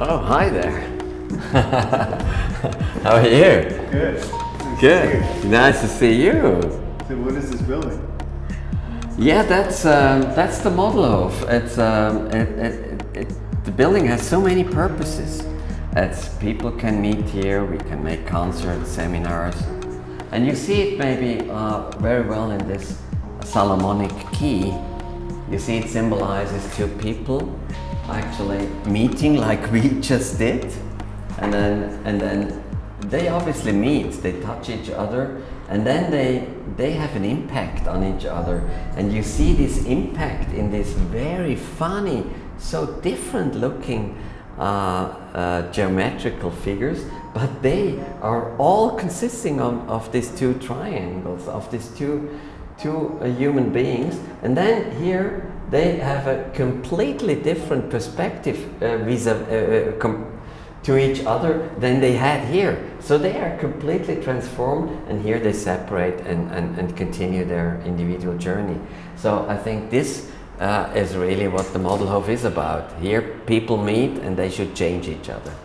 Oh, hi there. How are you? Good. Good. Nice to see you. So what is this building? Yeah, that's the Modelhof. The building has so many purposes. People can meet here. We can make concerts, seminars, and you see it maybe very well in this Solomonic key. You see it symbolizes two people actually meeting like we just did, and then they obviously meet, they touch each other, and then they have an impact on each other, and you see this impact in this very funny, so different looking geometrical figures, but they are all consisting of these two triangles, of these two human beings, and then here they have a completely different perspective to each other than they had here. So they are completely transformed, and here they separate and continue their individual journey. So I think this is really what the Modelhof is about. Here people meet and they should change each other.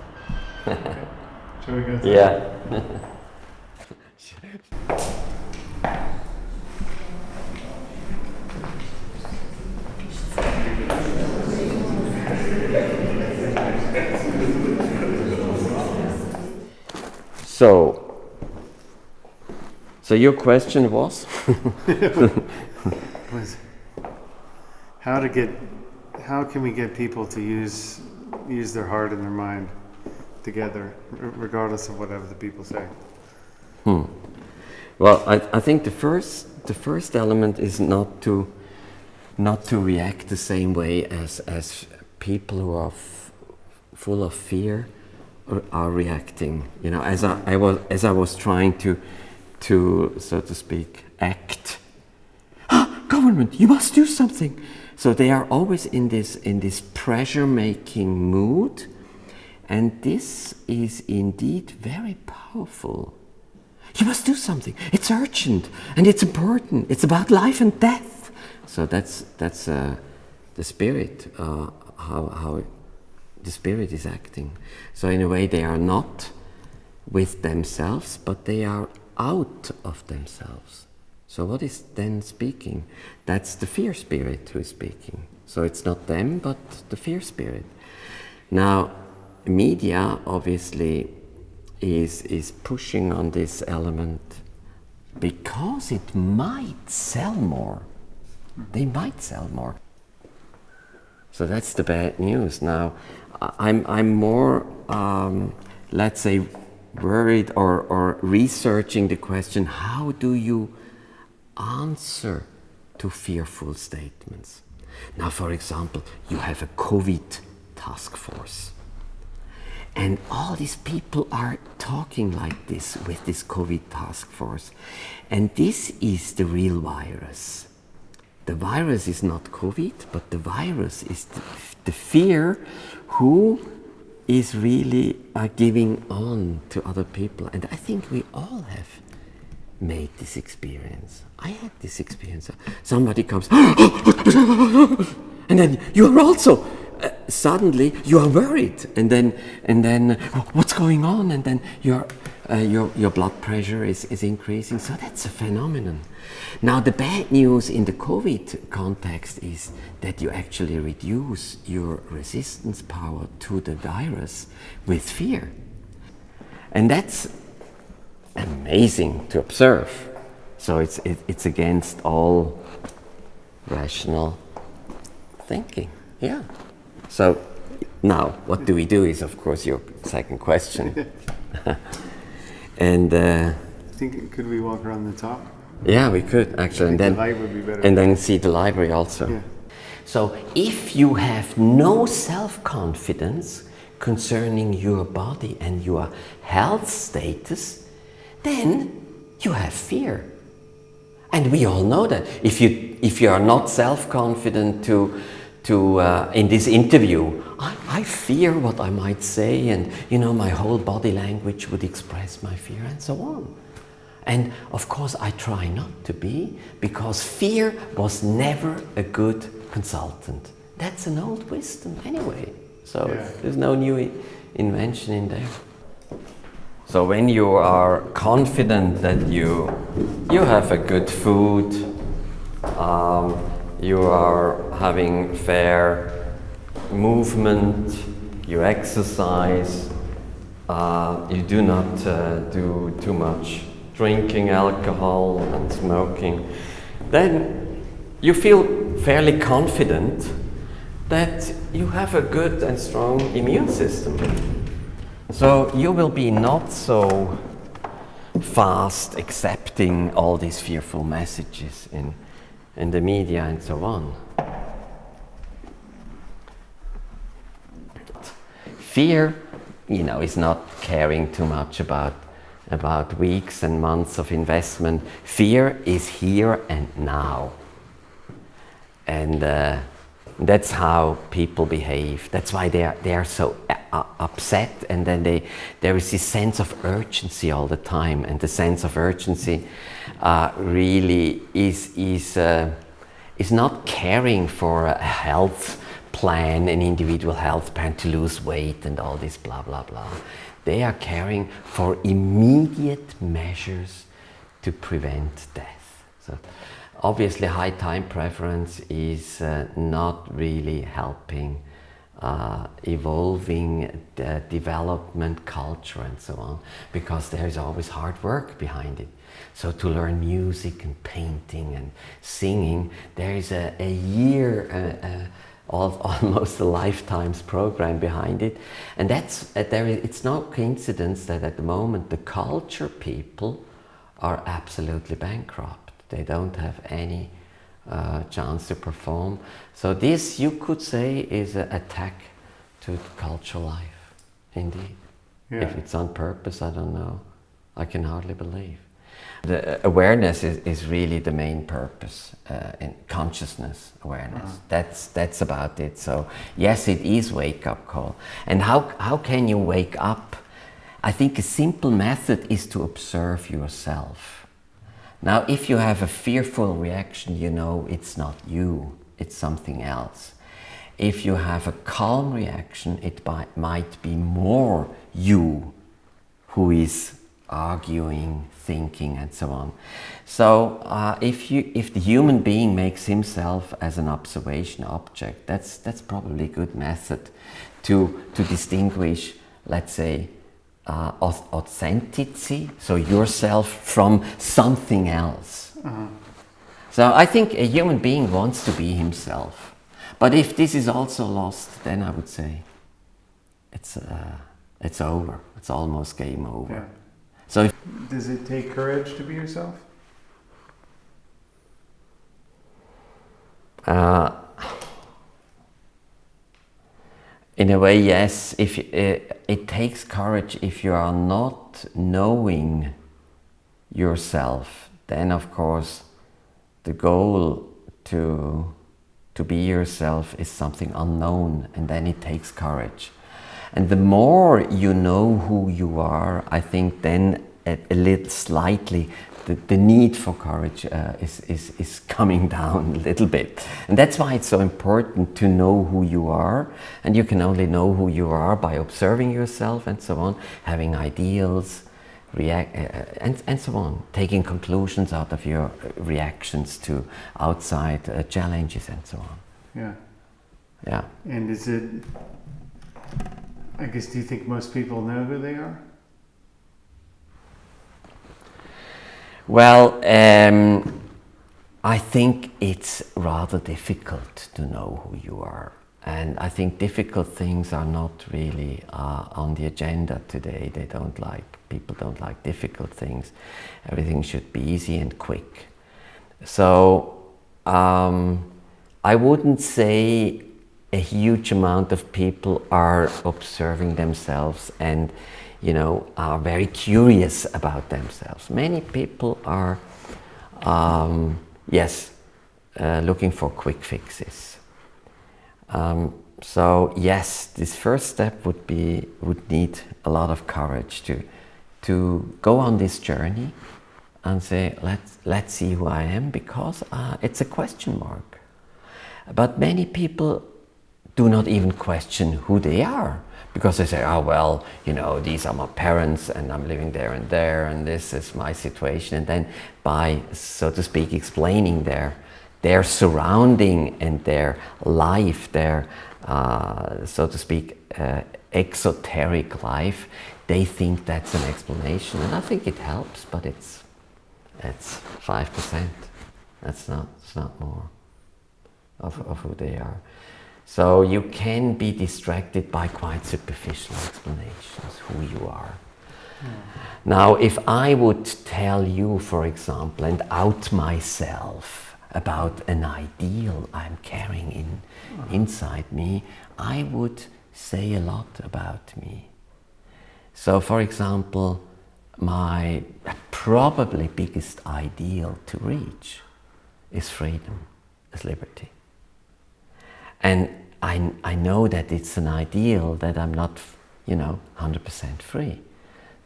Shall we go through? Yeah. So your question was? Was how can we get people to use their heart and their mind together, regardless of whatever the people say? Well, I think the first element is not to react the same way as people who are full of fear are reacting. You know, as I was trying to so to speak act. Government, you must do something. So they are always in this pressure-making mood, and this is indeed very powerful. You must do something. It's urgent and it's important. It's about life and death. So that's the spirit. How the spirit is acting. So in a way, they are not with themselves, but they are out of themselves. So what is then speaking? That's the fear spirit who is speaking. So it's not them, but the fear spirit. Now, media obviously is pushing on this element because it might sell more. They might sell more. So that's the bad news. Now, I'm more, let's say, worried or researching the question, how do you answer to fearful statements? Now, for example, you have a COVID task force, and all these people are talking like this with this COVID task force, and this is the real virus. The virus is not COVID, but the virus is the fear who is really giving on to other people. And I think we all have made this experience. I had this experience. Somebody comes, and then you are also, suddenly you are worried. And then what's going on? And then your blood pressure is increasing. So that's a phenomenon. Now the bad news in the COVID context is that you actually reduce your resistance power to the virus with fear. And that's amazing to observe. So it's against all rational thinking. Yeah. So now what do we do is of course your second question. And Could we walk around the top? Yeah, we could actually, the light would be better. And then see the library also. Yeah. So if you have no self-confidence concerning your body and your health status, then you have fear. And we all know that. If you are not self-confident to in this interview, I fear what I might say, and my whole body language would express my fear, and so on. And of course I try not to be, because fear was never a good consultant. That's an old wisdom anyway. So Yeah. there's no new invention in there. So when you are confident that you have a good food, you are having fair movement, you exercise, you do not do too much drinking alcohol and smoking, then you feel fairly confident that you have a good and strong immune system. So you will be not so fast accepting all these fearful messages in the media and so on. Fear, is not caring too much about weeks and months of investment. Fear is here and now. And that's how people behave. That's why they are so upset, and then there is this sense of urgency all the time. And the sense of urgency really is not caring for a health plan, an individual health plan to lose weight and all this blah blah blah. They are caring for immediate measures to prevent death. So obviously high time preference is not really helping evolving the development culture and so on, because there is always hard work behind it. So to learn music and painting and singing, there is a year, almost a lifetime's program behind it. And it's no coincidence that at the moment the culture people are absolutely bankrupt. They don't have any chance to perform. So this, you could say, is an attack to cultural life, indeed. Yeah. If it's on purpose, I don't know. I can hardly believe. The awareness is really the main purpose, in consciousness awareness. That's about it. So yes, it is wake-up call. And how can you wake up? I think a simple method is to observe yourself. Now, if you have a fearful reaction, it's not you, it's something else. If you have a calm reaction, it might be more you who is arguing, thinking, and so on. So if the human being makes himself as an observation object, that's probably a good method to distinguish, let's say, authenticity, so yourself, from something else. So I think a human being wants to be himself. But if this is also lost, then I would say it's over. It's almost game over. Yeah. So Does it take courage to be yourself? in a way, yes. If it takes courage if you are not knowing yourself, then of course the goal to be yourself is something unknown, and then it takes courage. And the more you know who you are, I think then a little slightly the need for courage is coming down a little bit. And that's why it's so important to know who you are. And you can only know who you are by observing yourself and so on, having ideals, and so on, taking conclusions out of your reactions to outside challenges and so on. Yeah. Yeah. And is it, I guess, do you think most people know who they are? Well, I think it's rather difficult to know who you are. And I think difficult things are not really on the agenda today. People don't like difficult things. Everything should be easy and quick. So I wouldn't say a huge amount of people are observing themselves and are very curious about themselves. Many people are, looking for quick fixes. So yes, this first step would need a lot of courage to go on this journey and say, let's see who I am, because it's a question mark. But many people do not even question who they are, because they say, oh well, you know, these are my parents and I'm living there and this is my situation. And then by, so to speak, explaining their surrounding and their life, their so to speak exoteric life, they think that's an explanation, and I think it helps, but it's 5%. It's not more of who they are. So you can be distracted by quite superficial explanations who you are. Now, if I would tell you, for example, and out myself about an ideal I'm carrying inside me, I would say a lot about me. So, for example, my probably biggest ideal to reach is freedom, is liberty. And I know that it's an ideal that I'm not, 100% free.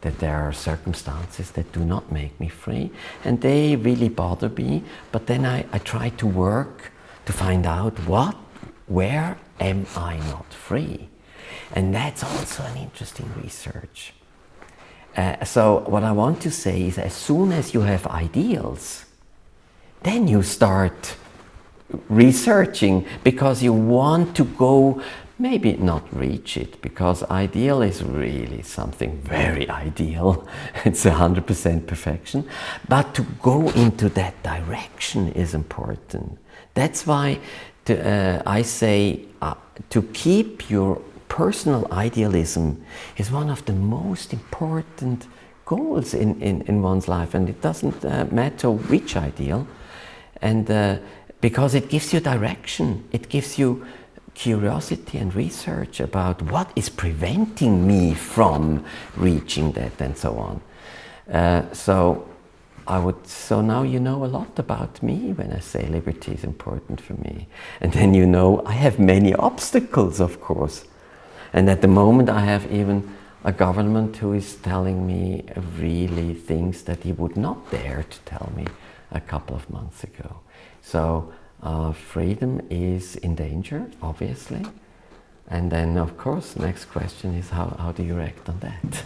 That there are circumstances that do not make me free, and they really bother me. But then I try to work to find out where am I not free? And that's also an interesting research. So what I want to say is, as soon as you have ideals, then you start researching, because you want to go, maybe not reach it, because ideal is really something very ideal. It's 100% perfection. But to go into that direction is important. That's why I say to keep your personal idealism is one of the most important goals in one's life. And it doesn't matter which ideal. And because it gives you direction, it gives you curiosity and research about what is preventing me from reaching that, and so on. So now you know a lot about me when I say liberty is important for me. And then you know I have many obstacles, of course. And at the moment I have even a government who is telling me really things that he would not dare to tell me a couple of months ago. So freedom is in danger, obviously. And then, of course, the next question is how do you react on that?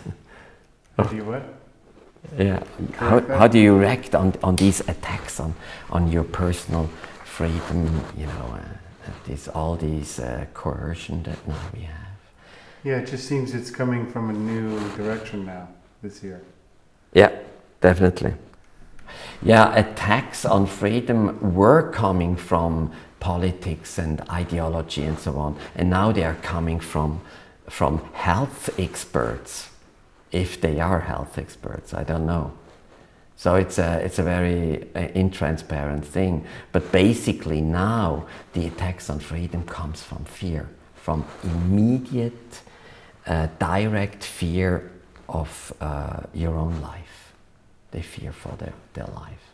How do you what? Yeah, how do you react on these attacks on your personal freedom, all these coercion that now we have? Yeah, it just seems it's coming from a new direction now, this year. Yeah, definitely. Yeah, attacks on freedom were coming from politics and ideology and so on, and now they are coming from health experts, if they are health experts, I don't know. So it's a very intransparent thing, but basically now the attacks on freedom comes from fear, from immediate, direct fear of your own life. They fear for their life,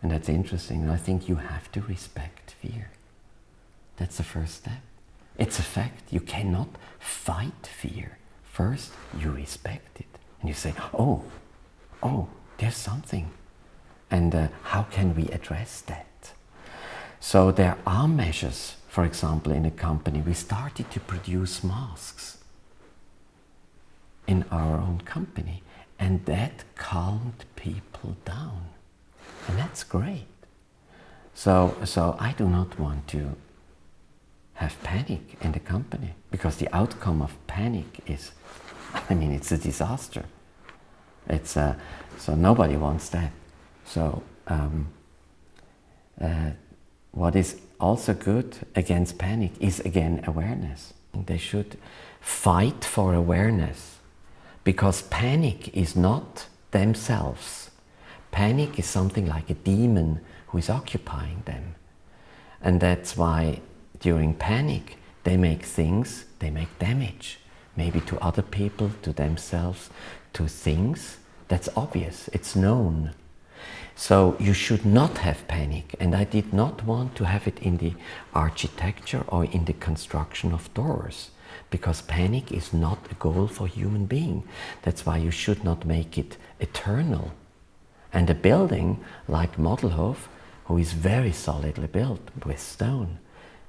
and that's interesting. And I think you have to respect fear. That's the first step. It's a fact. You cannot fight fear. First, you respect it, and you say, "Oh, there's something," and how can we address that? So there are measures. For example, in a company, we started to produce masks in our own company. And that calmed people down. And that's great. So I do not want to have panic in the company, because the outcome of panic is, it's a disaster. So nobody wants that. So what is also good against panic is, again, awareness. They should fight for awareness. Because panic is not themselves. Panic is something like a demon who is occupying them. And that's why during panic they make damage. Maybe to other people, to themselves, to things. That's obvious, it's known. So you should not have panic, and I did not want to have it in the architecture or in the construction of doors. Because panic is not a goal for human being. That's why you should not make it eternal. And a building like Modelhof, who is very solidly built with stone,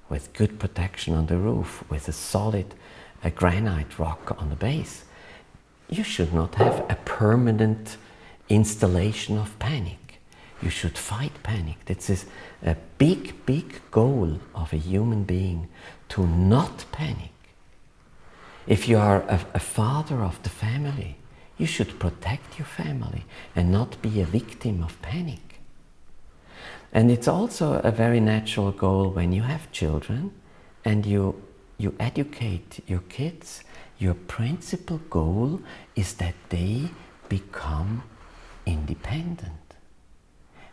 with good protection on the roof, with a solid granite rock on the base. You should not have a permanent installation of panic. You should fight panic. This is a big, big goal of a human being, to not panic. If you are a father of the family, you should protect your family and not be a victim of panic. And it's also a very natural goal when you have children and you educate your kids. Your principal goal is that they become independent.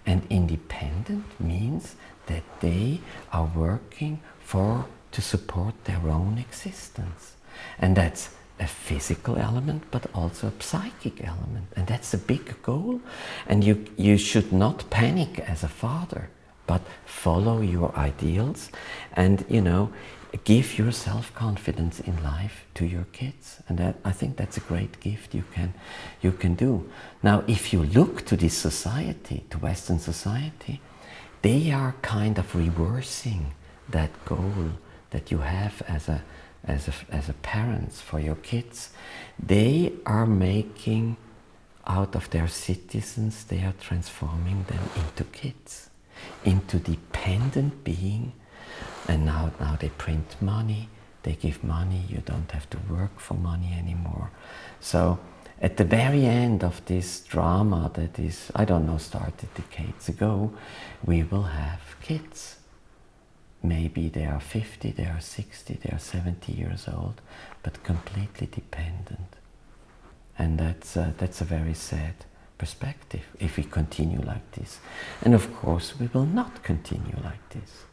And independent means that they are working to support their own existence. And that's a physical element, but also a psychic element. And that's a big goal. And you should not panic as a father, but follow your ideals and, give your self-confidence in life to your kids. And I think that's a great gift you can do. Now, if you look to this society, to Western society, they are kind of reversing that goal that you have as a parents for your kids. They are making out of their citizens, they are transforming them into kids, into dependent being. And now they print money, they give money, you don't have to work for money anymore. So at the very end of this drama that is, started decades ago, we will have kids. Maybe they are 50, they are 60, they are 70 years old, but completely dependent. And that's a very sad perspective if we continue like this. And of course, we will not continue like this.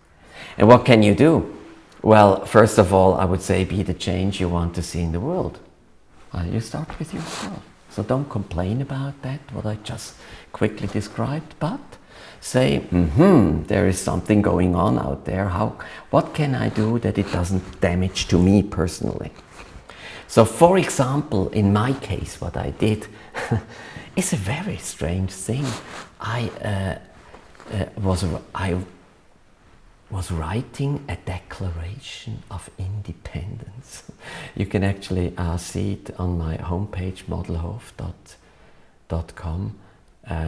And what can you do? Well, first of all, I would say be the change you want to see in the world. You start with yourself. So don't complain about that, what I just quickly described, but say, there is something going on out there. What can I do that it doesn't damage to me personally? So for example, in my case, what I did is a very strange thing. I was writing a declaration of independence. You can actually see it on my homepage, modelhof.com.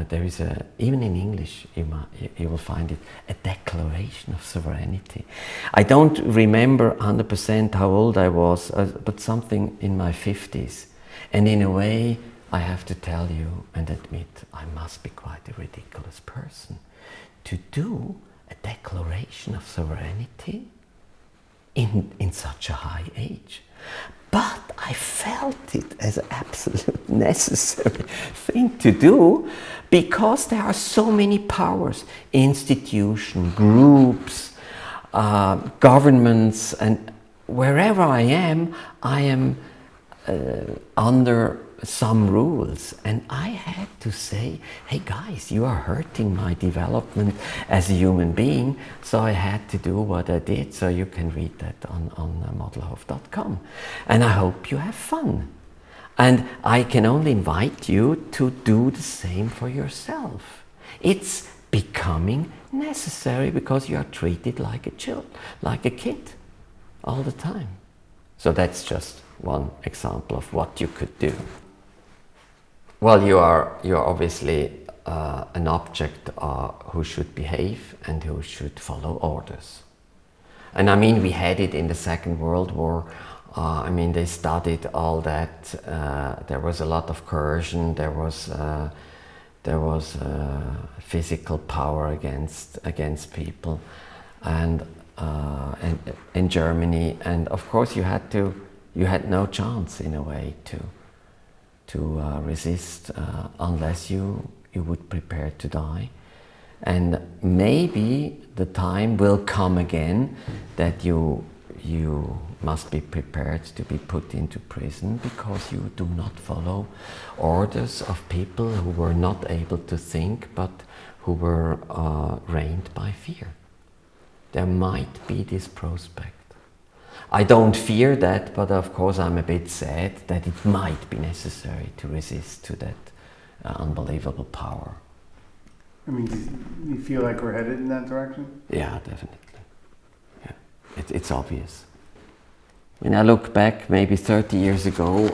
There is even in English, you will find it, a declaration of sovereignty. I don't remember 100% how old I was, but something in my 50s. And in a way, I have to tell you and admit, I must be quite a ridiculous person to do a declaration of sovereignty in such a high age. But I felt it as an absolute necessary thing to do, because there are so many powers, institutions, groups, governments, and wherever I am under some rules, and I had to say, hey guys, you are hurting my development as a human being. So I had to do what I did. So you can read that on modelhof.com, and I hope you have fun. And I can only invite you to do the same for yourself. It's becoming necessary because you are treated like a kid all the time. So that's just one example of what you could do. Well, you're obviously an object who should behave and who should follow orders. And I mean, we had it in the Second World War. They studied all that. There was a lot of coercion. There was physical power against people, and in Germany. And of course, you had no chance in a way to resist unless you would prepare to die. And maybe the time will come again that you must be prepared to be put into prison because you do not follow orders of people who were not able to think but who were reigned by fear. There might be this prospect. I don't fear that, but of course I'm a bit sad that it might be necessary to resist to that unbelievable power. I mean, do you feel like we're headed in that direction? Yeah, definitely. Yeah. it's obvious. When I look back, maybe 30 years ago,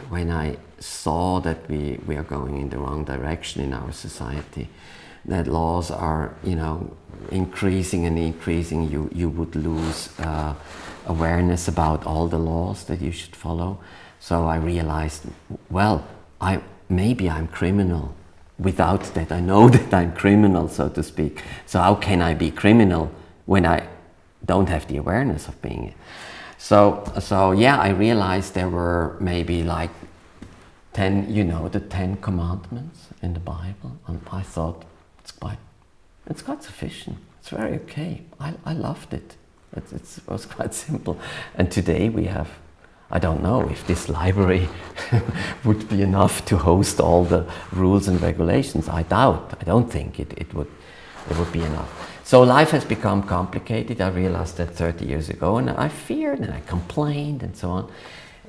when I saw that we are going in the wrong direction in our society, that laws are, increasing and increasing, you would lose awareness about all the laws that you should follow. So I realized, well, maybe I'm criminal without that I know that I'm criminal, so to speak. So how can I be criminal when I don't have the awareness of being it? So yeah, I realized there were maybe like 10, the 10 commandments in the Bible, and I thought it's quite sufficient. It's very okay. I loved it. It was quite simple. And today we have, I don't know if this library would be enough to host all the rules and regulations. I don't think it would be enough. So life has become complicated. I realized that 30 years ago, and I feared and I complained and so on.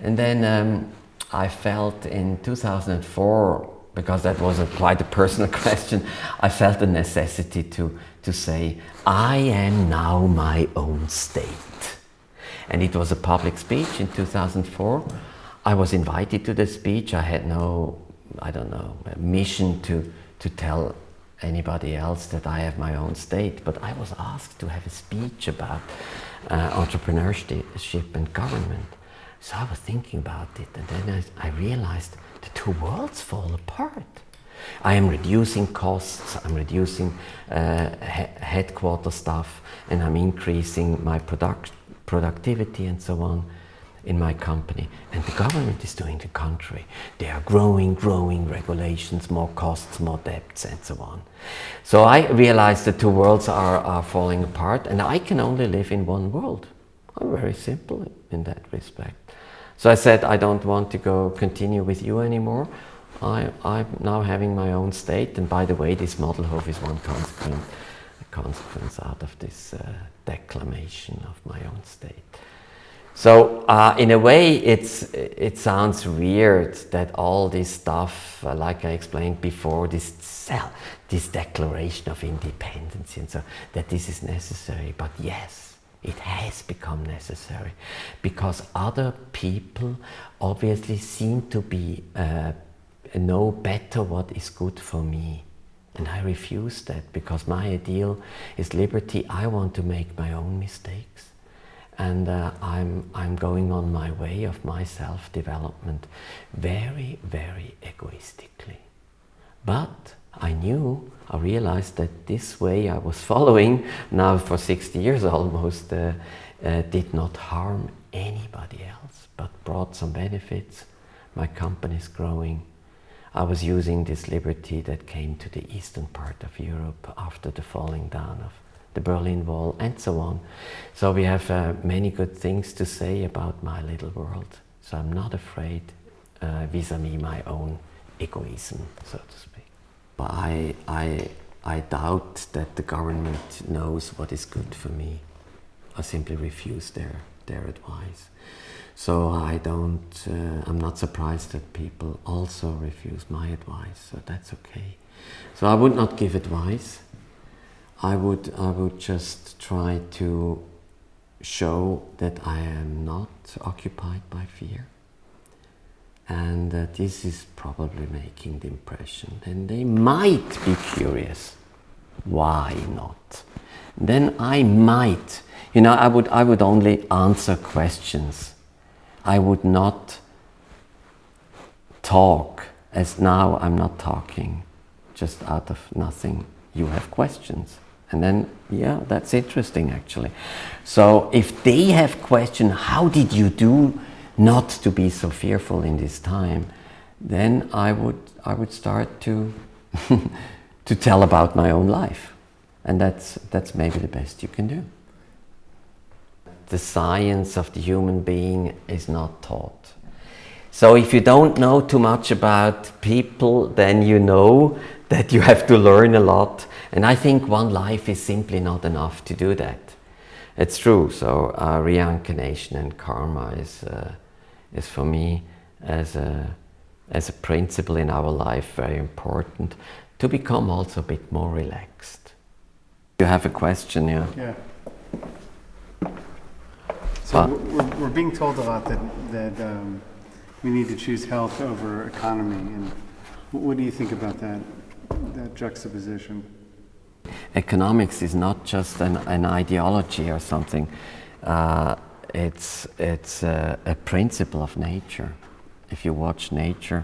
And then I felt in 2004, because that was quite a personal question, I felt the necessity to say, I am now my own state. And it was a public speech in 2004. I was invited to the speech. I had no, mission to tell anybody else that I have my own state, but I was asked to have a speech about entrepreneurship and government. So I was thinking about it, and then I realized the two worlds fall apart. I am reducing costs, I'm reducing headquarter staff, and I'm increasing my productivity and so on in my company. And the government is doing the contrary. They are growing regulations, more costs, more debts, and so on. So I realized the two worlds are falling apart, and I can only live in one world. I'm very simple in that respect. So I said, I don't want to continue with you anymore. I'm now having my own state, and by the way, this Modelhof is one consequence out of this declamation of my own state. So in a way, it sounds weird that all this stuff, like I explained before, this declaration of independence and so, that this is necessary. But yes, it has become necessary because other people obviously seem to be know better what is good for me. And I refuse that because my ideal is liberty. I want to make my own mistakes. And I'm going on my way of my self-development very, very egoistically. But I realized that this way I was following now for 60 years almost did not harm anybody else, but brought some benefits. My company is growing. I was using this liberty that came to the eastern part of Europe after the falling down of the Berlin Wall and so on. So we have many good things to say about my little world. So I'm not afraid vis-a-vis my own egoism, so to speak. But I doubt that the government knows what is good for me. I simply refuse their advice. So I'm not surprised that people also refuse my advice, so that's okay. So I would not give advice. I would just try to show that I am not occupied by fear, and that this is probably making the impression. Then they might be curious. Why not? Then I might, I would only answer questions. I would not talk as now I'm not talking, just out of nothing. You have questions. And then, yeah, that's interesting actually. So if they have questions, how did you do not to be so fearful in this time? Then I would start to to tell about my own life. And that's maybe the best you can do. The science of the human being is not taught. So if you don't know too much about people, then you know that you have to learn a lot. And I think one life is simply not enough to do that. It's true. So reincarnation and karma is for me as a principle in our life very important to become also a bit more relaxed. You have a question, yeah? Yeah. So we're being told a lot that we need to choose health over economy. And what do you think about that juxtaposition? Economics is not just an ideology or something. It's a principle of nature. If you watch nature,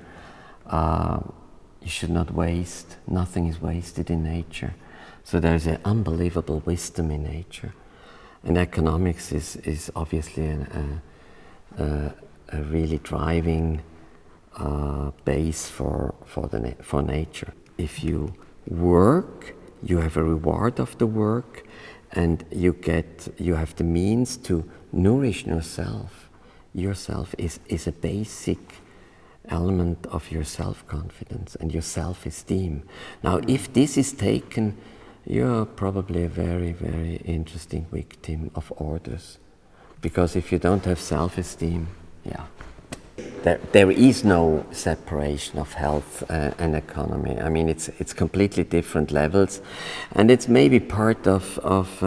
you should not waste. Nothing is wasted in nature. So there's an unbelievable wisdom in nature. And economics is obviously a really driving base for nature. If you work, you have a reward of the work, and you have the means to nourish yourself. Yourself is a basic element of your self-confidence and your self-esteem. Now, if this is taken, you're probably a very, very interesting victim of orders. Because if you don't have self-esteem, there is no separation of health and economy. I mean, it's completely different levels, and it's maybe part of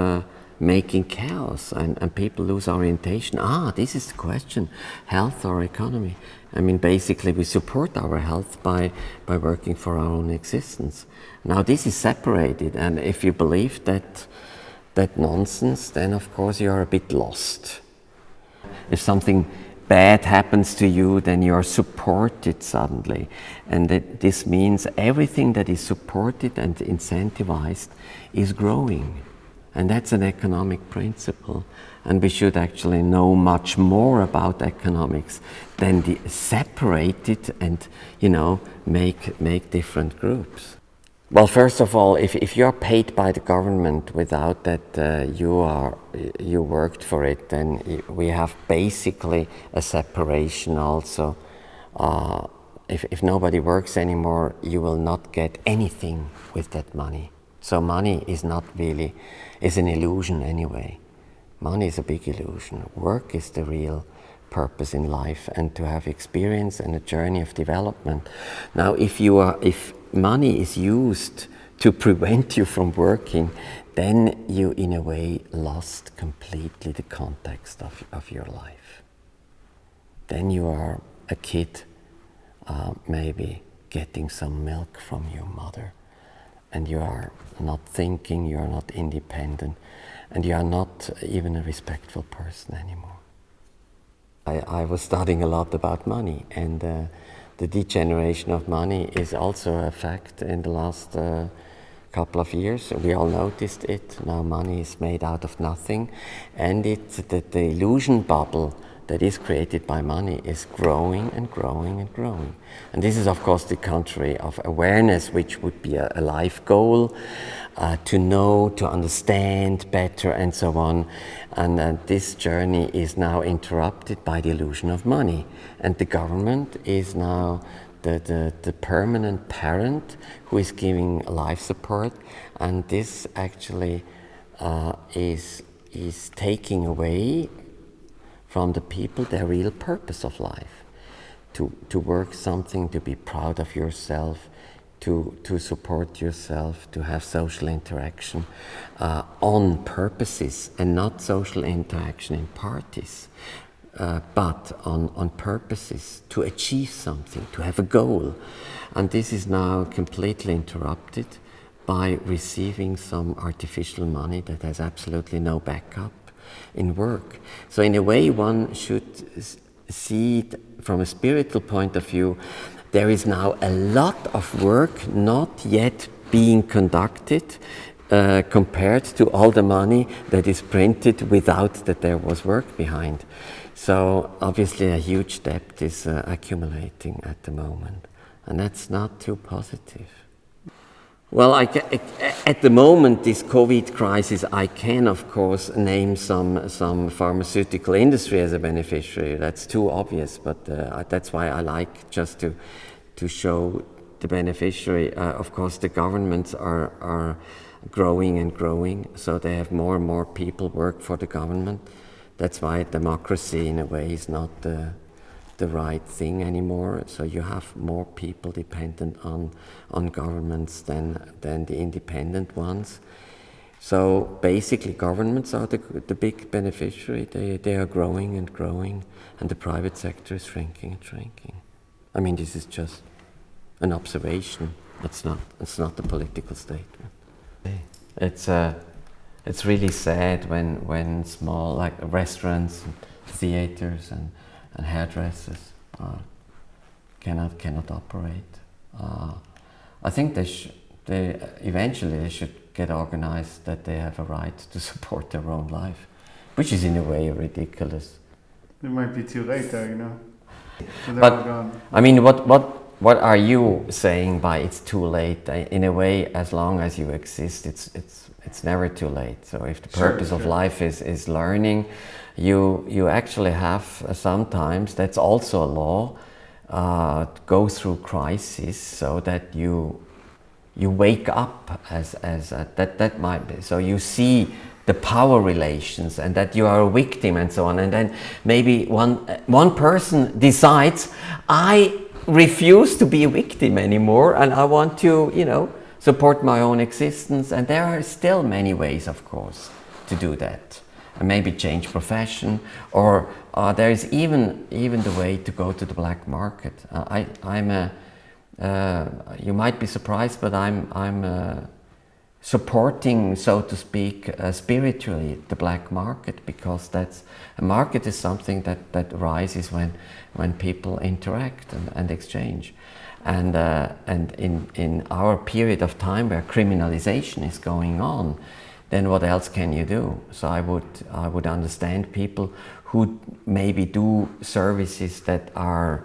making chaos, and people lose orientation. This is the question, health or economy? I mean, basically we support our health by working for our own existence. Now this is separated, and if you believe that nonsense, then of course you are a bit lost. If something bad happens to you, then you are supported suddenly. And this means everything that is supported and incentivized is growing. And that's an economic principle. And we should actually know much more about economics than separate it and, make different groups. Well, first of all, if you're paid by the government without that you worked for it, then we have basically a separation also. If nobody works anymore, you will not get anything with that money. So money is an illusion anyway. Money is a big illusion. Work is the real purpose in life, and to have experience and a journey of development. Now, if money is used to prevent you from working, then you in a way lost completely the context of your life. Then you are a kid maybe getting some milk from your mother, and you are not thinking, you are not independent, and you are not even a respectful person anymore. I was studying a lot about money, and the degeneration of money is also a fact in the last couple of years. We all noticed it. Now money is made out of nothing, and the illusion bubble that is created by money is growing and growing and growing. And this is of course the contrary of awareness, which would be a life goal, to know, to understand better and so on. And this journey is now interrupted by the illusion of money. And the government is now the permanent parent who is giving life support, and this actually is taking away from the people their real purpose of life, to work something, to be proud of yourself, to support yourself, to have social interaction on purposes, and not social interaction in parties, but on purposes, to achieve something, to have a goal. And this is now completely interrupted by receiving some artificial money that has absolutely no backup in work. So in a way, one should see it from a spiritual point of view. There is now a lot of work not yet being conducted compared to all the money that is printed without that there was work behind. So obviously a huge debt is accumulating at the moment, and that's not too positive. Well, at the moment, this COVID crisis, I can, of course, name some pharmaceutical industry as a beneficiary. That's too obvious, but that's why I like just to show the beneficiary. Of course, the governments are growing and growing, so they have more and more people work for the government. That's why democracy, in a way, is not the right thing anymore. So you have more people dependent on governments than the independent ones. So basically, governments are the big beneficiary. They are growing and growing, and the private sector is shrinking and shrinking. I mean, this is just an observation. It's not a political statement. It's really sad when small, like restaurants, and theaters, and hairdressers cannot operate. I think they eventually should get organized that they have a right to support their own life, which is in a way ridiculous. It might be too late though, you know. So they're But all gone. I mean, what are you saying by it's too late? In a way, as long as you exist, it's never too late. So if the purpose of life is learning, you actually have sometimes, that's also a law, go through crisis so that you wake up as that might be. So you see the power relations and that you are a victim and so on, and then maybe one person decides, I refuse to be a victim anymore and I want to, support my own existence. And there are still many ways, of course, to do that. And maybe change profession, or there is even the way to go to the black market. You might be surprised, but I'm supporting, so to speak, spiritually the black market, because a market is something that rises when people interact and exchange. And in our period of time where criminalization is going on, then what else can you do? So I would understand people who maybe do services that are,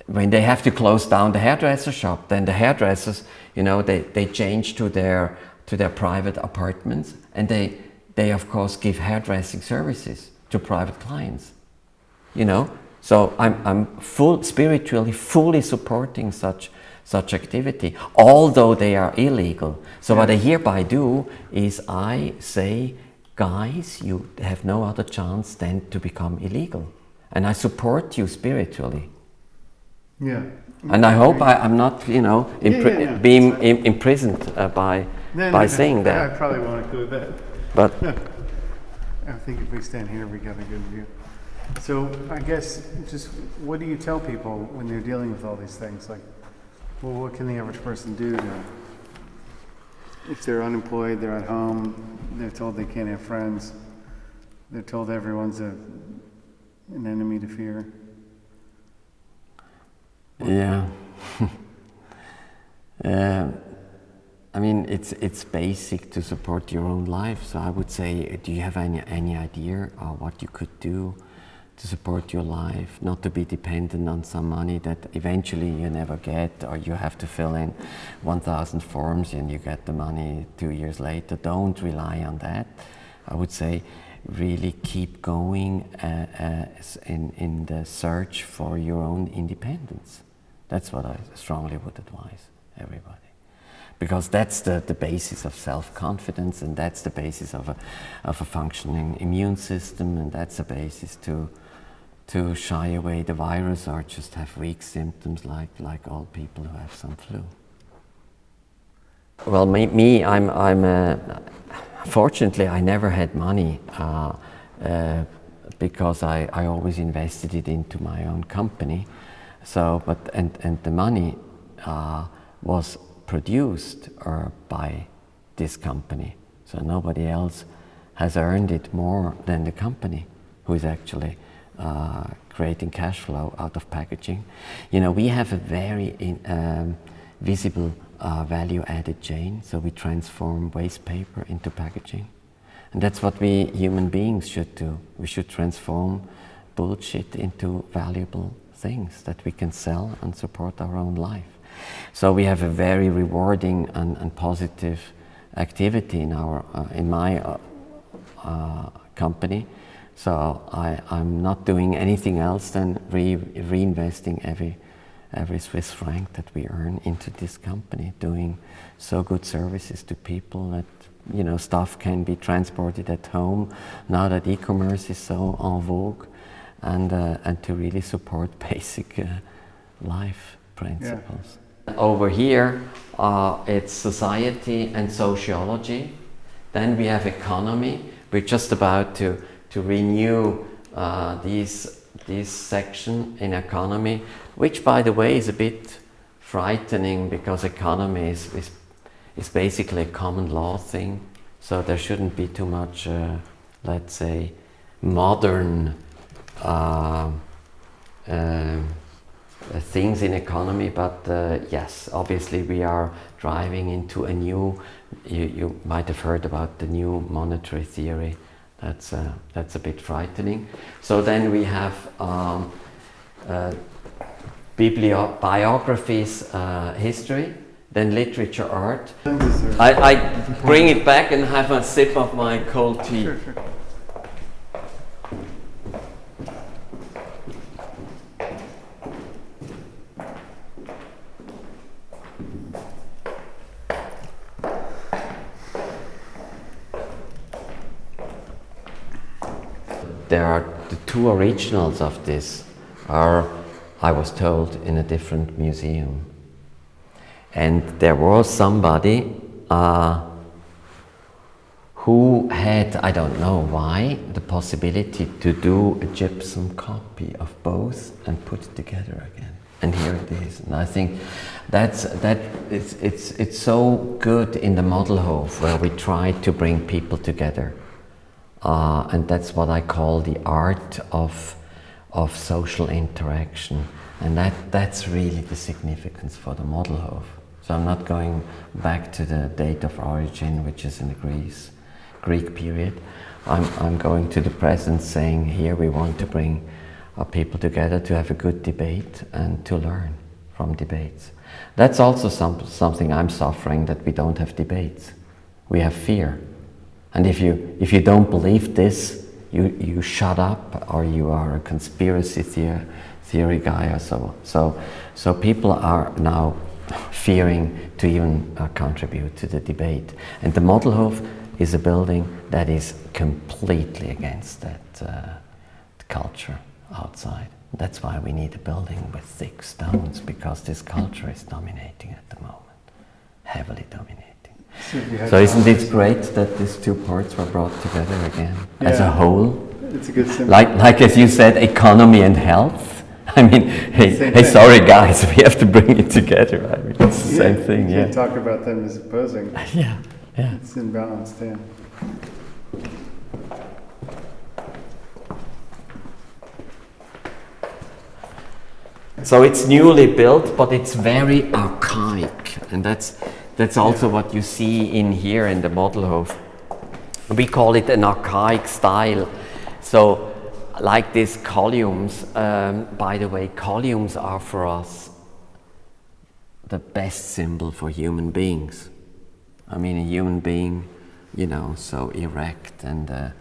when they have to close down the hairdresser shop, then the hairdressers, they change to their private apartments, and they of course give hairdressing services to private clients. So I'm spiritually fully supporting such activity, although they are illegal. So what I hereby do is I say, guys, you have no other chance than to become illegal, and I support you spiritually. Yeah. And I hope I'm not, being imprisoned by saying that. I probably won't include that. But I think if we stand here, we got a good view. So I guess just what do you tell people when they're dealing with all these things? Like, well, what can the average person do if they're unemployed, they're at home, they're told they can't have friends, they're told everyone's an enemy to fear? Yeah. I mean, it's basic to support your own life. So I would say, do you have any idea of what you could do to support your life? Not to be dependent on some money that eventually you never get, or you have to fill in 1,000 forms and you get the money 2 years later. Don't rely on that. I would say, really keep going in the search for your own independence. That's what I strongly would advise everybody. Because that's the basis of self-confidence, and that's the basis of a functioning immune system, and that's the basis to shy away the virus or just have weak symptoms like all people who have some flu. Well, I'm fortunately I never had money because I always invested it into my own company. So, and the money was produced by this company. So nobody else has earned it more than the company, who is actually creating cash flow out of packaging. We have a very visible value-added chain. So we transform waste paper into packaging, and that's what we human beings should do. We should transform bullshit into valuable things that we can sell and support our own life. So we have a very rewarding and positive activity in my company. So I'm not doing anything else than reinvesting every Swiss franc that we earn into this company, doing so good services to people that stuff can be transported at home now that e-commerce is so en vogue. And to really support basic life principles. Over here, it's society and sociology. Then we have economy. We're just about to renew this section in economy, which, by the way, is a bit frightening because economy is basically a common law thing. So there shouldn't be too much, let's say, modern things in economy, but yes, obviously we are driving into a new, you might have heard about the new monetary theory. That's a bit frightening. So then we have biographies, history, then literature, art. I bring it back and have a sip of my cold tea. Sure, sure. There are the two originals of this are, I was told, in a different museum. And there was somebody who had, I don't know why, the possibility to do a gypsum copy of both and put it together again. And here it is. And I think it's so good in the Modelhof, where we try to bring people together. And that's what I call the art of social interaction. And that's really the significance for the Modelhof. So I'm not going back to the date of origin, which is in the Greek period. I'm going to the present, saying here we want to bring our people together to have a good debate and to learn from debates. That's also something I'm suffering, that we don't have debates. We have fear. And if you don't believe this, you shut up, or you are a conspiracy theory guy or so. So people are now fearing to even contribute to the debate. And the Modelhof is a building that is completely against that culture outside. That's why we need a building with thick stones, because this culture is dominating at the moment, heavily dominating. So isn't it great that these two parts were brought together again as a whole? It's a good symbol. Like as you said, economy and health. I mean, hey, sorry guys, we have to bring it together. I mean, it's the same thing. You can't talk about them as opposing. Yeah. It's imbalanced, yeah. So it's newly built, but it's very archaic, and that's also what you see in here in the Modelhof. We call it an archaic style. So, like these columns, by the way, columns are for us the best symbol for human beings. I mean, a human being, so erect and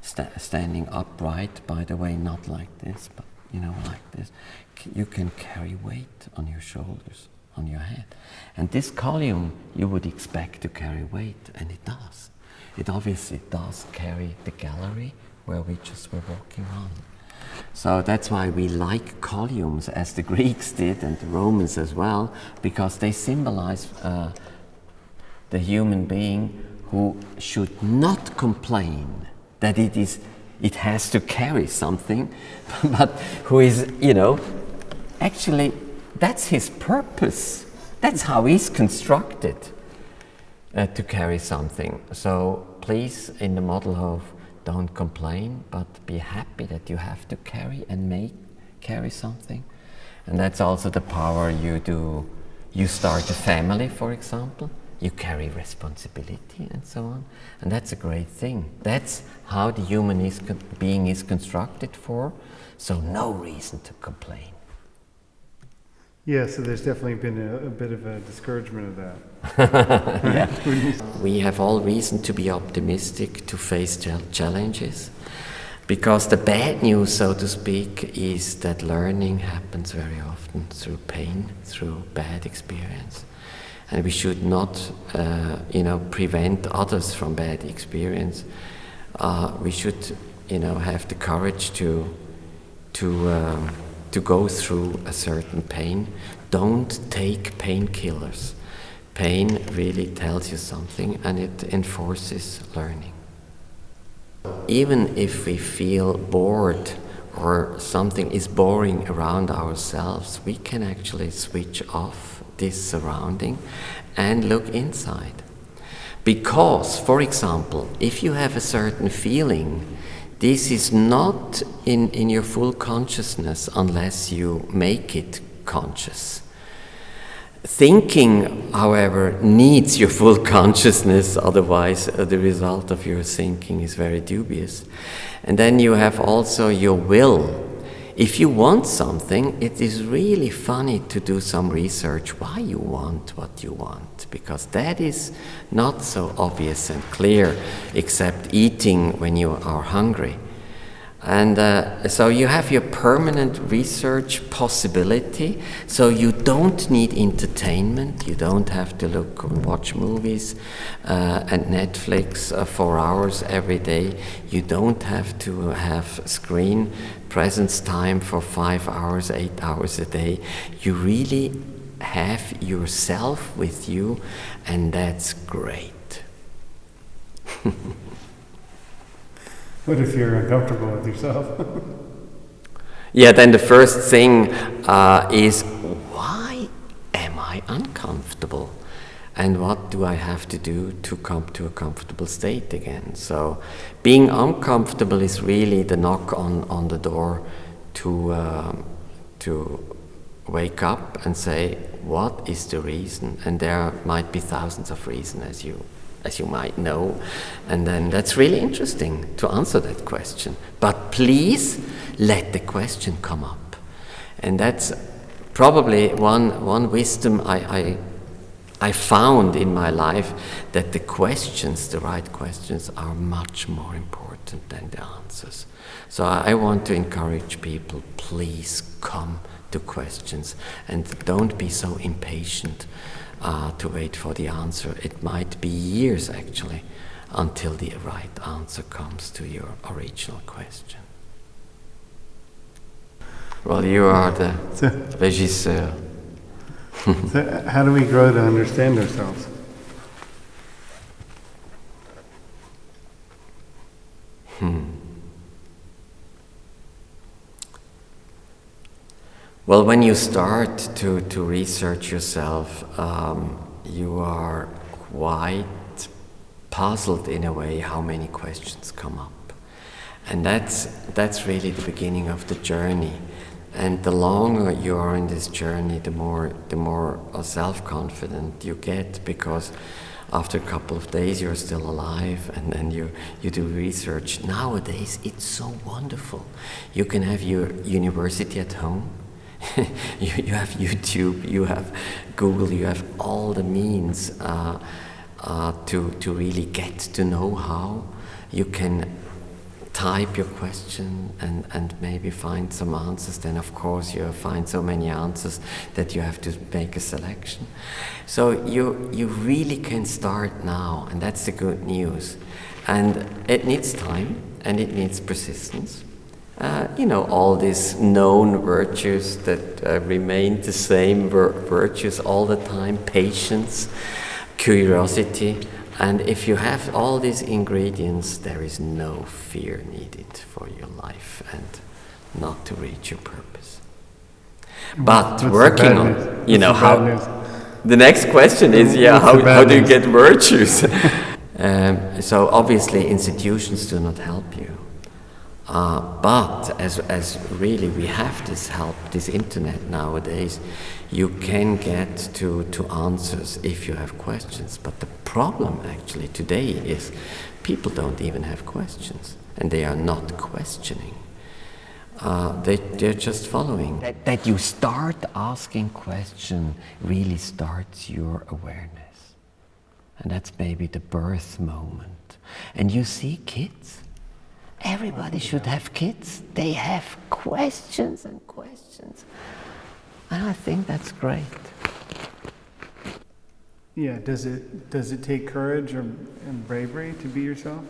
standing upright, by the way, not like this, but, like this. You can carry weight on your shoulders, on your head. And this column you would expect to carry weight, and it does. It obviously does carry the gallery where we just were walking on. So that's why we like columns, as the Greeks did and the Romans as well, because they symbolize the human being who should not complain that it has to carry something, but who is, actually, that's his purpose. That's how he's constructed to carry something. So please, in the Modelhof, don't complain, but be happy that you have to carry and carry something. And that's also the power you do. You start a family, for example. You carry responsibility and so on. And that's a great thing. That's how the human being is constructed for. So no reason to complain. Yeah, so there's definitely been a bit of a discouragement of that. Yeah. We have all reason to be optimistic, to face challenges, because the bad news, so to speak, is that learning happens very often through pain, through bad experience. And we should not, prevent others from bad experience. We should, have the courage to to go through a certain pain, don't take painkillers. Pain really tells you something, and it enforces learning. Even if we feel bored or something is boring around ourselves, we can actually switch off this surrounding and look inside. Because, for example, if you have a certain feeling, this is not in your full consciousness unless you make it conscious. Thinking, however, needs your full consciousness, otherwise the result of your thinking is very dubious. And then you have also your will. If you want something, it is really funny to do some research why you want what you want, because that is not so obvious and clear, except eating when you are hungry. And so you have your permanent research possibility, so you don't need entertainment, you don't have to look and watch movies and Netflix 4 hours every day, you don't have to have screen presence time for 5 hours, 8 hours a day. You really have yourself with you, and that's great. What if you're uncomfortable with yourself? Yeah, then the first thing is, why am I uncomfortable? And what do I have to do to come to a comfortable state again? So being uncomfortable is really the knock on the door to wake up and say, what is the reason? And there might be thousands of reasons, as you might know, and then that's really interesting to answer that question. But please let the question come up, and that's probably one wisdom I found in my life, that the questions, the right questions, are much more important than the answers. So I want to encourage people, please come to questions and don't be so impatient to wait for the answer. It might be years actually until the right answer comes to your original question. Well, you are the regisseur. So how do we grow to understand ourselves? Well, when you start to research yourself, you are quite puzzled in a way how many questions come up. And that's really the beginning of the journey. And the longer you are in this journey, the more self-confident you get, because after a couple of days you're still alive, and then you do research. Nowadays it's so wonderful. You can have your university at home. you have YouTube, you have Google, you have all the means to really get to know how. You can type your question and maybe find some answers. Then of course you find so many answers that you have to make a selection. So you really can start now, and that's the good news. And it needs time and it needs persistence. All these known virtues that remain the same virtues all the time: patience, curiosity. And if you have all these ingredients, there is no fear needed for your life and not to reach your purpose. But working on, how. The next question is, how do you get virtues? So obviously institutions do not help you. But as really we have this help, this internet nowadays, you can get to answers if you have questions. But the problem actually today is people don't even have questions, and they are not questioning. They're just following. That you start asking questions really starts your awareness. And that's maybe the birth moment. And you see kids. Everybody should have kids. They have questions and questions. And I think that's great. Yeah, does it take courage and bravery to be yourself?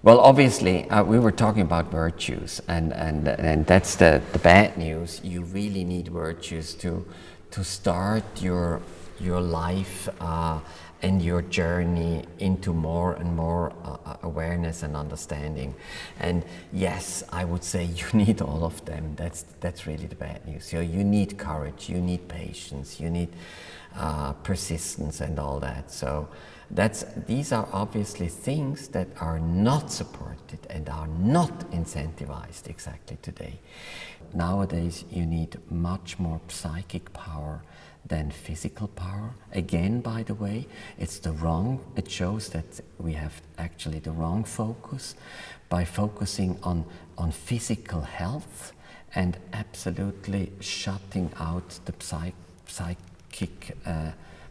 Well, obviously, we were talking about virtues, and that's the bad news. You really need virtues to start your life and your journey into more and more awareness and understanding. And yes, I would say you need all of them. That's really the bad news. So you need courage, you need patience, you need persistence and all that. So these are obviously things that are not supported and are not incentivized exactly today. Nowadays you need much more psychic power than physical power. Again, by the way, it shows that we have actually the wrong focus by focusing on physical health and absolutely shutting out the psychic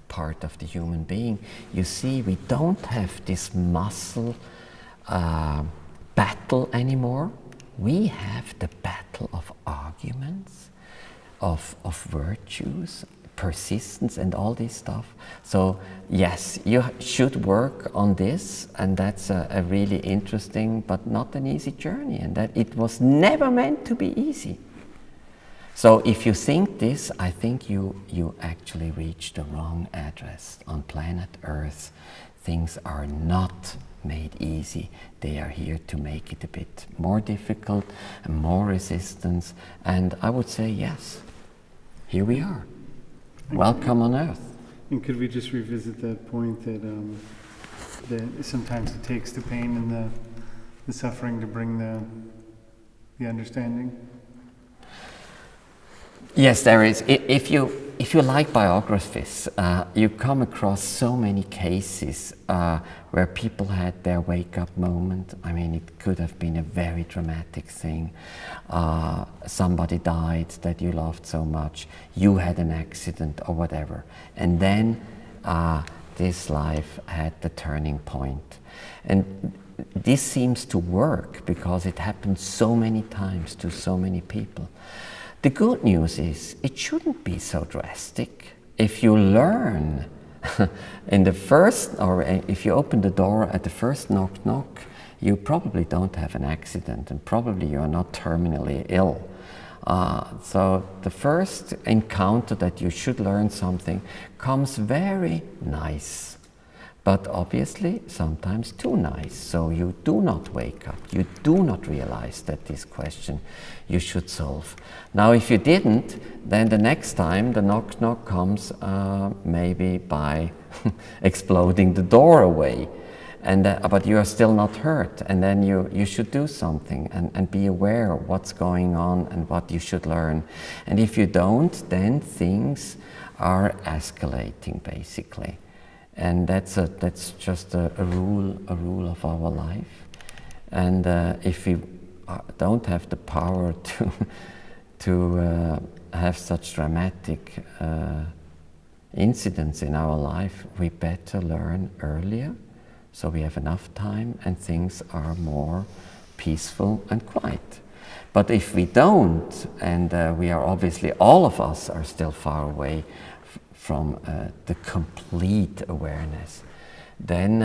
part of the human being. You see, we don't have this muscle battle anymore. We have the battle of arguments, of virtues, persistence and all this stuff. So yes, you should work on this, and that's a really interesting but not an easy journey, and that it was never meant to be easy. So if you think this, I think you actually reached the wrong address. On planet Earth, things are not made easy. They are here to make it a bit more difficult and more resistance. And I would say, yes, here we are. Welcome on Earth. And could we just revisit that point that that sometimes it takes the pain and the suffering to bring the understanding? Yes, there is. If you like biographies, you come across so many cases where people had their wake-up moment. I mean, it could have been a very dramatic thing. Somebody died that you loved so much. You had an accident or whatever. And then this life had the turning point. And this seems to work because it happens so many times to so many people. The good news is it shouldn't be so drastic. If you learn in the first, or if you open the door at the first knock, you probably don't have an accident and probably you are not terminally ill. So the first encounter that you should learn something comes very nice, but obviously sometimes too nice. So you do not wake up, you do not realize that this question you should solve. Now if you didn't, then the next time the knock comes maybe by exploding the door away. But you are still not hurt, and then you should do something and be aware of what's going on and what you should learn. And if you don't, then things are escalating basically. And that's just a rule of our life. And if we don't have the power to have such dramatic incidents in our life, we better learn earlier, so we have enough time and things are more peaceful and quiet. But if we don't, and we are obviously, all of us are still far away from the complete awareness, then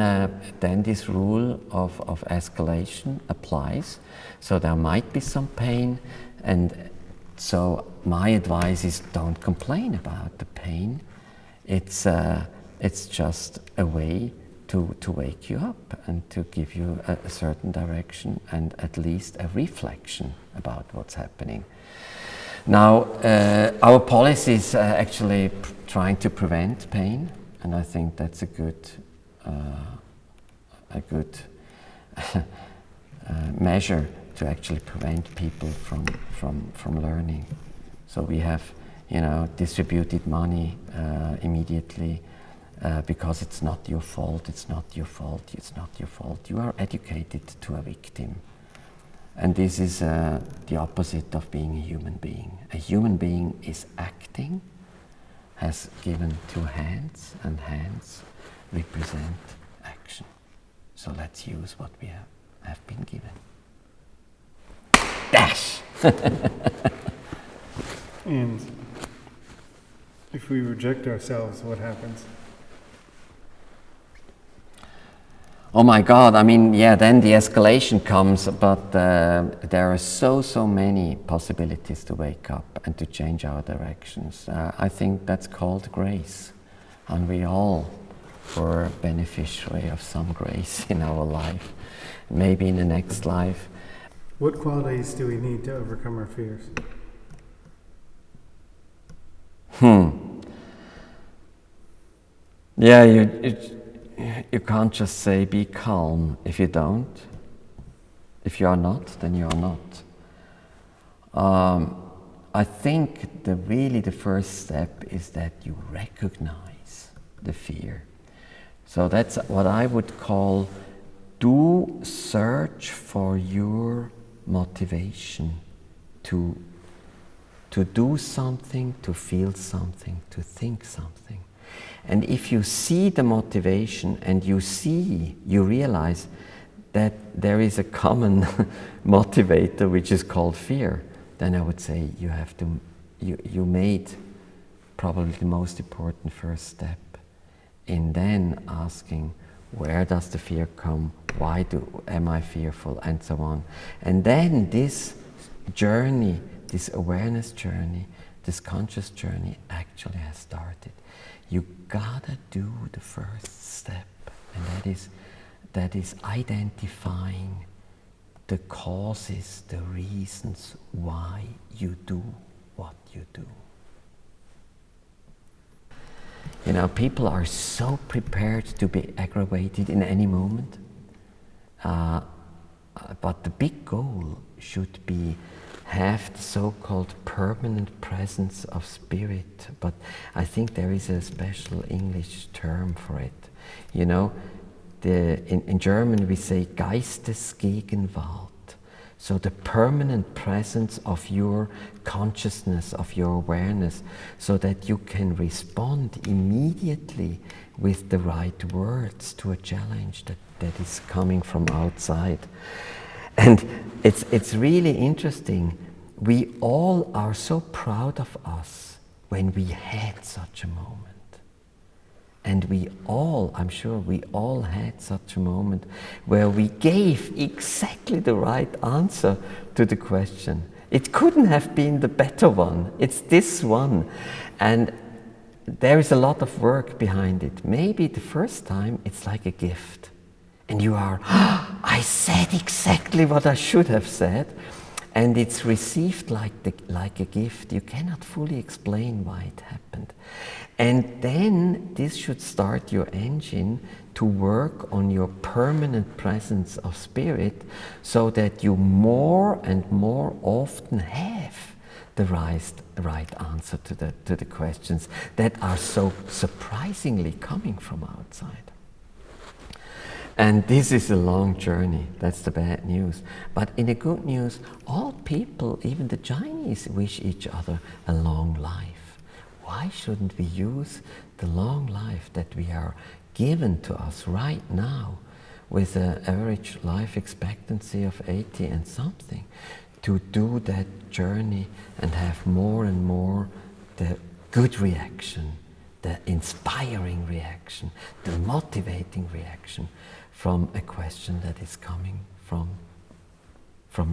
this rule of escalation applies. So there might be some pain, and so my advice is don't complain about the pain. It's just a way to wake you up and to give you a certain direction and at least a reflection about what's happening. Now, our policy is actually trying to prevent pain, and I think that's a good measure to actually prevent people from learning. So we have, distributed money immediately because it's not your fault, it's not your fault, it's not your fault. You are educated to a victim. And this is the opposite of being a human being. A human being is acting, has given two hands, and hands represent action. So let's use what we have been given. Dash! And if we reject ourselves, what happens? Oh my God, I mean, yeah, then the escalation comes, but there are so many possibilities to wake up and to change our directions. I think that's called grace, and we all were beneficiary of some grace in our life, maybe in the next life. What qualities do we need to overcome our fears? Yeah, you can't just say be calm if you don't. If you are not, then you are not. I think the first step is that you recognize the fear. So that's what I would call, do search for your motivation to do something, to feel something, to think something. And if you see the motivation and you realize that there is a common motivator which is called fear, then I would say you made probably the most important first step in then asking, where does the fear come? Why am I fearful? And so on. And then this journey, this awareness journey, this conscious journey actually has started. You gotta do the first step, and that is identifying the causes, the reasons why you do what you do. You know, people are so prepared to be aggravated in any moment, but the big goal should be have the so-called permanent presence of spirit. But I think there is a special English term for it. You know, in German we say Geistesgegenwart. So the permanent presence of your consciousness, of your awareness, so that you can respond immediately with the right words to a challenge that is coming from outside. And it's really interesting. We all are so proud of us when we had such a moment. And I'm sure we all had such a moment where we gave exactly the right answer to the question. It couldn't have been the better one. It's this one. And there is a lot of work behind it. Maybe the first time it's like a gift. And you are, I said exactly what I should have said. And it's received like a gift. You cannot fully explain why it happened. And then this should start your engine to work on your permanent presence of spirit, so that you more and more often have the right answer to the questions that are so surprisingly coming from outside. And this is a long journey. That's the bad news. But in the good news, all people, even the Chinese, wish each other a long life. Why shouldn't we use the long life that we are given to us right now, with an average life expectancy of 80 and something, to do that journey and have more and more the good reaction, the inspiring reaction, the motivating reaction from a question that is coming from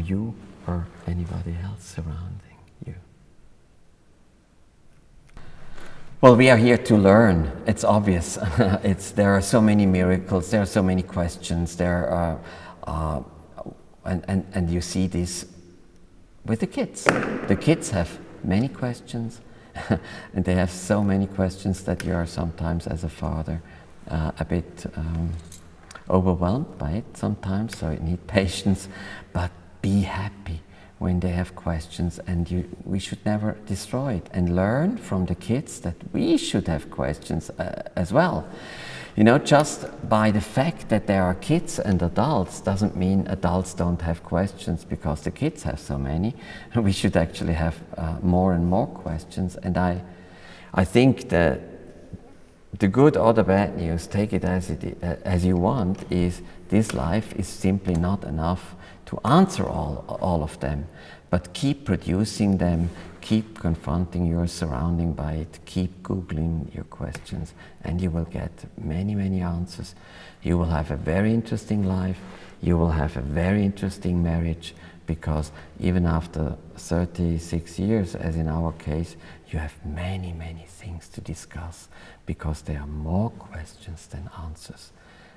you or anybody else surrounding you. Well, we are here to learn. It's obvious. There are so many miracles. There are so many questions. There are, and you see this with the kids. The kids have many questions, and they have so many questions that you are sometimes, as a father, a bit overwhelmed by it sometimes. So you need patience, but be happy when they have questions, and we should never destroy it, and learn from the kids that we should have questions as well. You know, just by the fact that there are kids and adults doesn't mean adults don't have questions, because the kids have so many. We should actually have more and more questions. And I think that the good or the bad news, take it as you want, is this life is simply not enough to answer all of them, but keep producing them, keep confronting your surrounding by it, keep Googling your questions, and you will get many, many answers. You will have a very interesting life, you will have a very interesting marriage, because even after 36 years, as in our case, you have many, many things to discuss, because there are more questions than answers.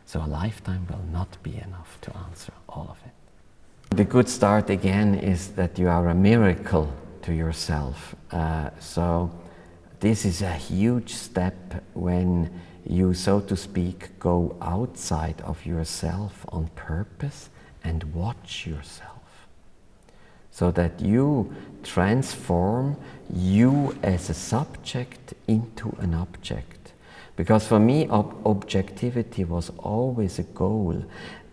So a lifetime will not be enough to answer all of it. The good start again is that you are a miracle to yourself. So this is a huge step when you, so to speak, go outside of yourself on purpose and watch yourself. So that you transform you as a subject into an object. Because for me, objectivity was always a goal.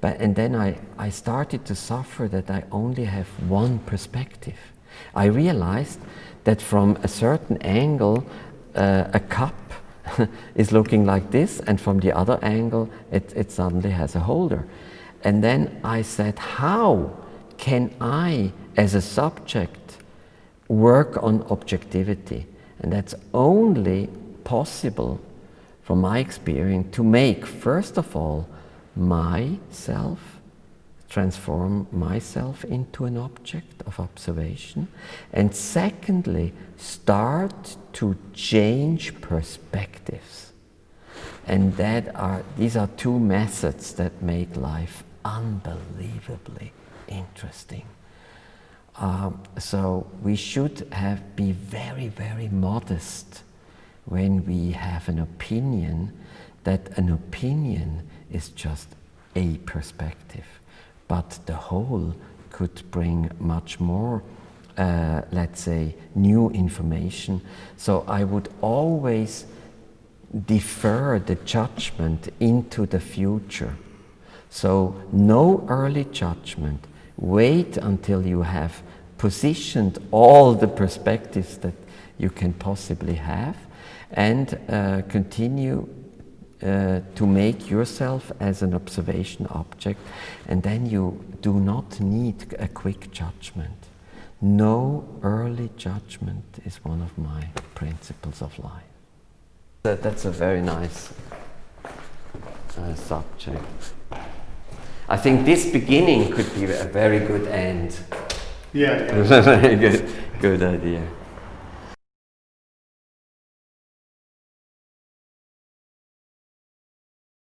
And then I started to suffer that I only have one perspective. I realized that from a certain angle, a cup is looking like this, and from the other angle, it suddenly has a holder. And then I said, how can I, as a subject, work on objectivity? And that's only possible, from my experience, to make, first of all, myself, transform myself into an object of observation, and secondly, start to change perspectives. And these are two methods that make life unbelievably interesting. So we should be very, very modest when we have an opinion, that an opinion is just a perspective, but the whole could bring much more, let's say, new information. So I would always defer the judgment into the future. So no early judgment. Wait until you have positioned all the perspectives that you can possibly have, and continue to make yourself as an observation object, and then you do not need a quick judgment. No early judgment is one of my principles of life. That's a very nice subject. I think this beginning could be a very good end. Yeah. Very good idea.